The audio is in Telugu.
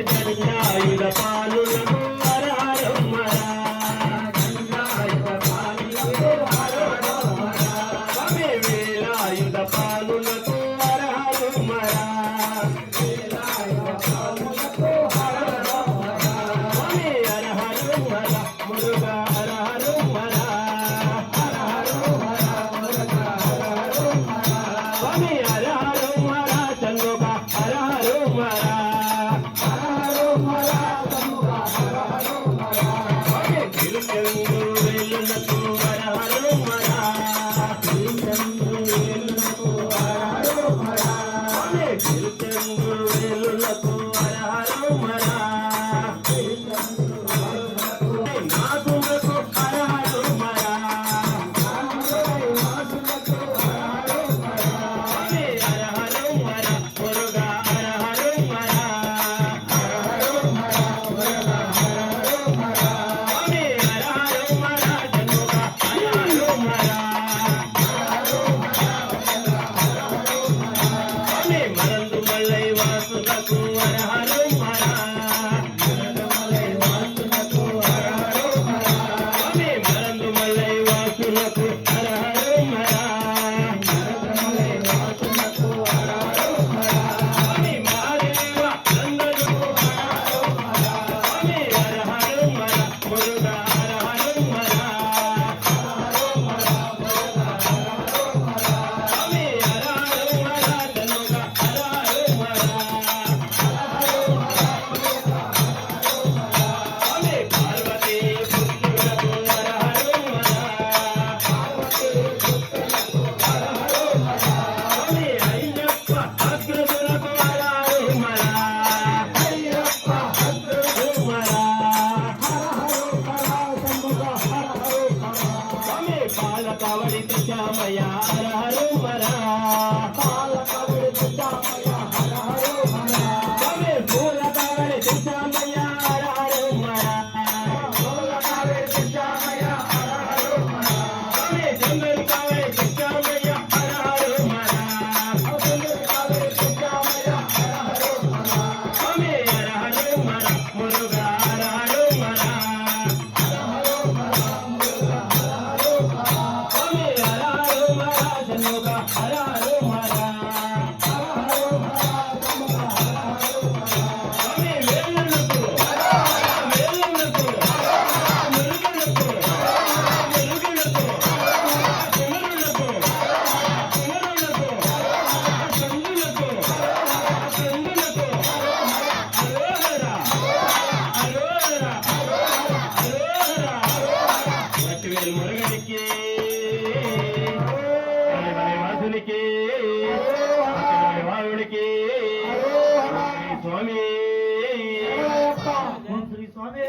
జండాయుధ పాలులకు హరహరమ్మరా జండాయుధ పాలులకు హరహరమ్మరా స్వామి వేలాయుధ పాలులకు హరహరమ్మరా వేలాయుధ పాలులకు హరహరమ్మరా స్వామి హరహరమ్మరా మురుగా హరహరమ్మరా హరహరమ్మరా మురుగా హరహరమ్మరా స్వామి హరహరమ్మరా చంద్రుగా హరహరమ్మరా కావడి శ్యామయ్య హర హర పాల కావడి శ్యామయ్య హర హర పూల కావడి శ్యామయ్య హర హర పూల కావడి శ్యామయ్య హర హర చంద్రుడి కావడి శ్యామయ్య హర హర చంద్రుడి కావడి శ్యామయ్య హర హర స్వామి హర హర మురుగా హర హర మురుగనికి వాసునికి వాయుడికి స్వామి శ్రీ స్వామి